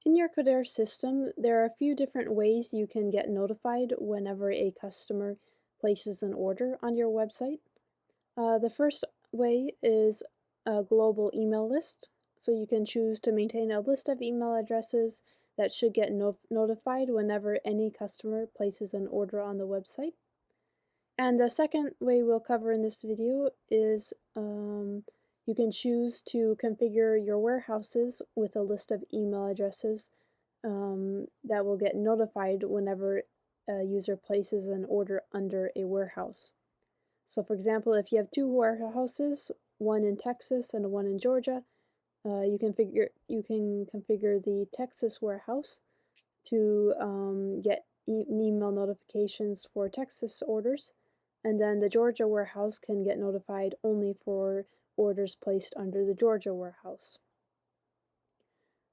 In your Codere system, there are a few different ways you can get notified whenever a customer places an order on your website. The first way is a global email list. So you can choose to maintain a list of email addresses that should get notified whenever any customer places an order on the website. And the second way we'll cover in this video is you can choose to configure your warehouses with a list of email addresses that will get notified whenever a user places an order under a warehouse. So for example, if you have two warehouses, one in Texas and one in Georgia, you can configure the Texas warehouse to get email notifications for Texas orders, and then the Georgia warehouse can get notified only for orders placed under the Georgia warehouse.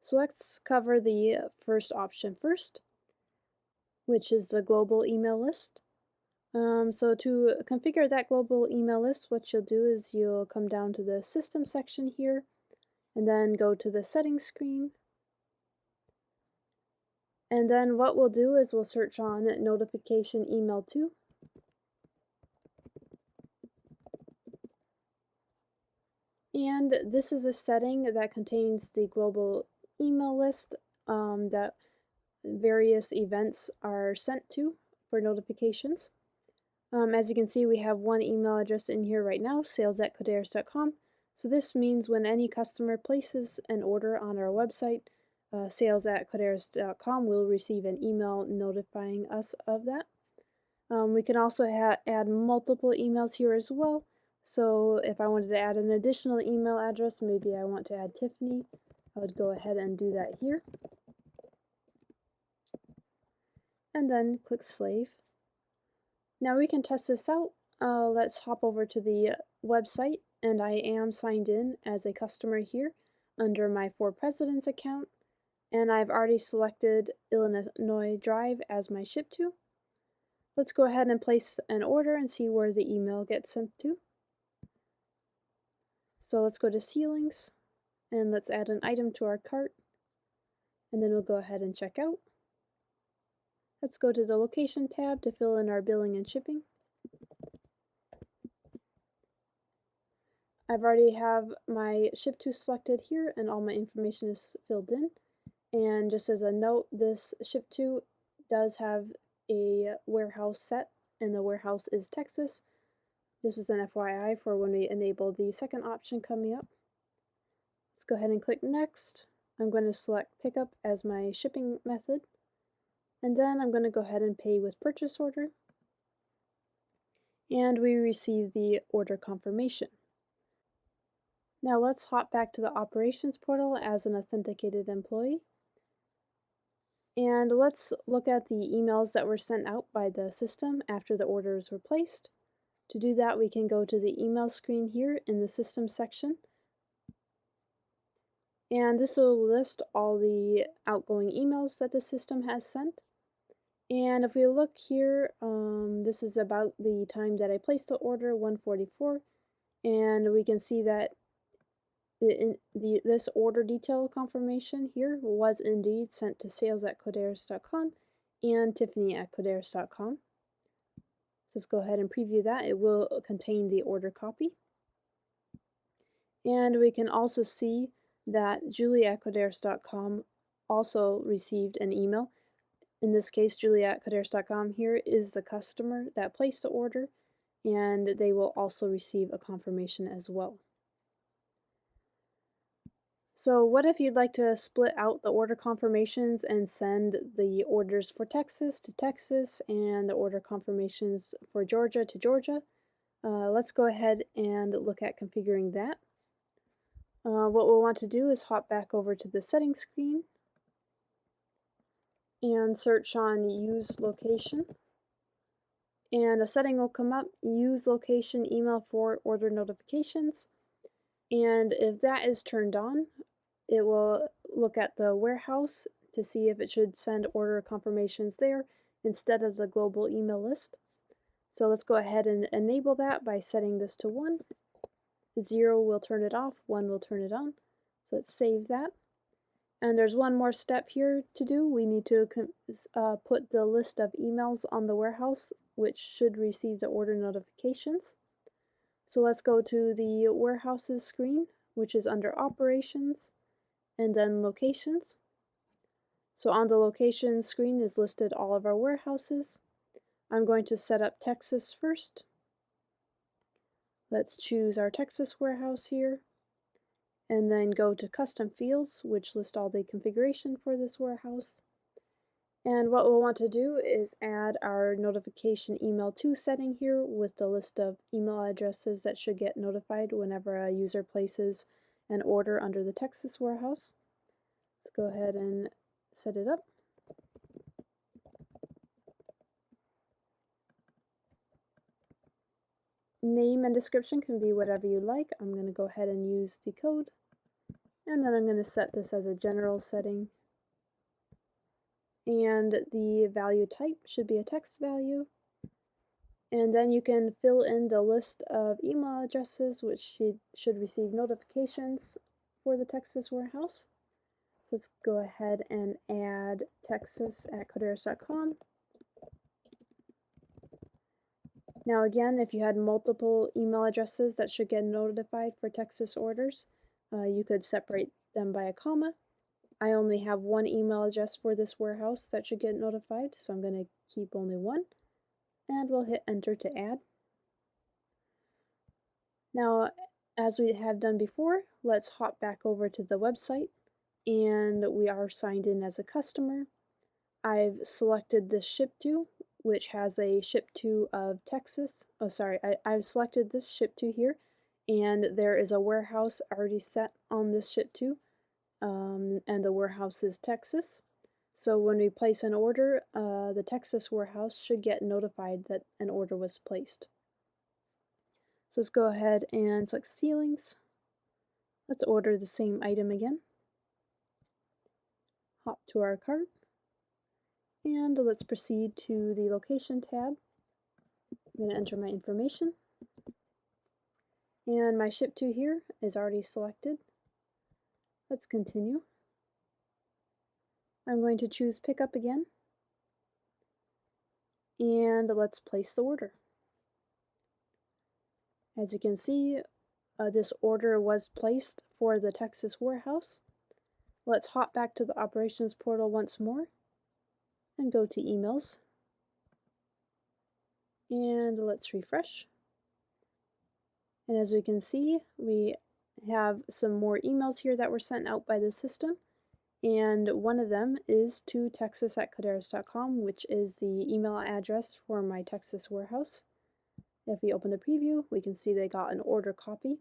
So let's cover the first option first, which is the global email list. So to configure that global email list, what you'll do is you'll come down to the system section here and then go to the settings screen. And then what we'll do is we'll search on notification email to. And this is a setting that contains the global email list that various events are sent to for notifications. As you can see, we have one email address in here right now, sales@coderes.com. So this means when any customer places an order on our website, sales@coderes.com will receive an email notifying us of that. We can also add multiple emails here as well. So if I wanted to add an additional email address, maybe I want to add Tiffany, I would go ahead and do that here. And then click Save. Now we can test this out. Let's hop over to the website, and I am signed in as a customer here under my For Presidents account, and I've already selected Illinois Drive as my ship to. Let's go ahead and place an order and see where the email gets sent to. So let's go to Ceilings, and let's add an item to our cart, and then we'll go ahead and check out. Let's go to the Location tab to fill in our billing and shipping. I've already have my ship to selected here and all my information is filled in. And just as a note, this ship to does have a warehouse set, and the warehouse is Texas. This is an FYI for when we enable the second option coming up. Let's go ahead and click Next. I'm going to select Pickup as my shipping method. And then I'm going to go ahead and pay with purchase order. And we receive the order confirmation. Now let's hop back to the operations portal as an authenticated employee. And let's look at the emails that were sent out by the system after the orders were placed. To do that, we can go to the email screen here in the system section. And this will list all the outgoing emails that the system has sent. And if we look here, this is about the time that I placed the order, 1:44, and we can see that this order detail confirmation here was indeed sent to sales@coderes.com and tiffany@coderes.com. So let's go ahead and preview that. It will contain the order copy. And we can also see that julie@coderes.com also received an email. In this case, julie@coderes.com here is the customer that placed the order, and they will also receive a confirmation as well. So what if you'd like to split out the order confirmations and send the orders for Texas to Texas and the order confirmations for Georgia to Georgia? Let's go ahead and look at configuring that. What we'll want to do is hop back over to the settings screen and search on Use Location. And a setting will come up, Use Location Email for Order Notifications. And if that is turned on, it will look at the warehouse to see if it should send order confirmations there instead of the global email list. So let's go ahead and enable that by setting this to 1. 0 will turn it off, 1 will turn it on. So let's save that. And there's one more step here to do. We need to put the list of emails on the warehouse, which should receive the order notifications. So let's go to the warehouses screen, which is under operations, and then locations. So on the location screen is listed all of our warehouses. I'm going to set up Texas first. Let's choose our Texas warehouse here, and then go to custom fields, which list all the configuration for this warehouse. And what we'll want to do is add our notification email to setting here with the list of email addresses that should get notified whenever a user places an order under the Texas warehouse. Let's go ahead and set it up. Name and description can be whatever you like. I'm going to go ahead and use the code, and then I'm going to set this as a general setting. And the value type should be a text value. And then you can fill in the list of email addresses which should receive notifications for the Texas warehouse. Let's go ahead and add texas@coderis.com. Now again, if you had multiple email addresses that should get notified for Texas orders, you could separate them by a comma. I only have one email address for this warehouse that should get notified, so I'm going to keep only one, and we'll hit enter to add. Now, as we have done before, let's hop back over to the website, and we are signed in as a customer. I've selected this ship to, which has a ship to of Texas. Oh, sorry, I've selected this ship to here, and there is a warehouse already set on this ship to, and the warehouse is Texas. So when we place an order, the Texas warehouse should get notified that an order was placed. So let's go ahead and select ceilings. Let's order the same item again. Hop to our cart, and let's proceed to the location tab. I'm going to enter my information, and my ship to here is already selected. Let's continue. I'm going to choose pickup again, and let's place the order. As you can see, this order was placed for the Texas warehouse. Let's hop back to the operations portal once more and go to emails, and let's refresh. And as we can see, we have some more emails here that were sent out by the system, and one of them is to texas@coderis.com, which is the email address for my Texas warehouse. If we open the preview, we can see they got an order copy,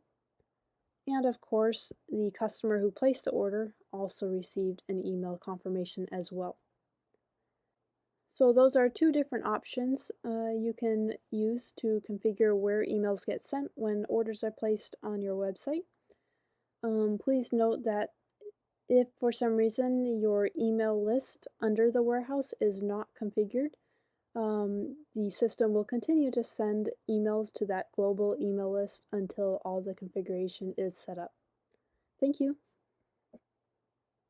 and of course the customer who placed the order also received an email confirmation as well. So those are two different options you can use to configure where emails get sent when orders are placed on your website. Please note that if for some reason your email list under the warehouse is not configured, the system will continue to send emails to that global email list until all the configuration is set up. Thank you.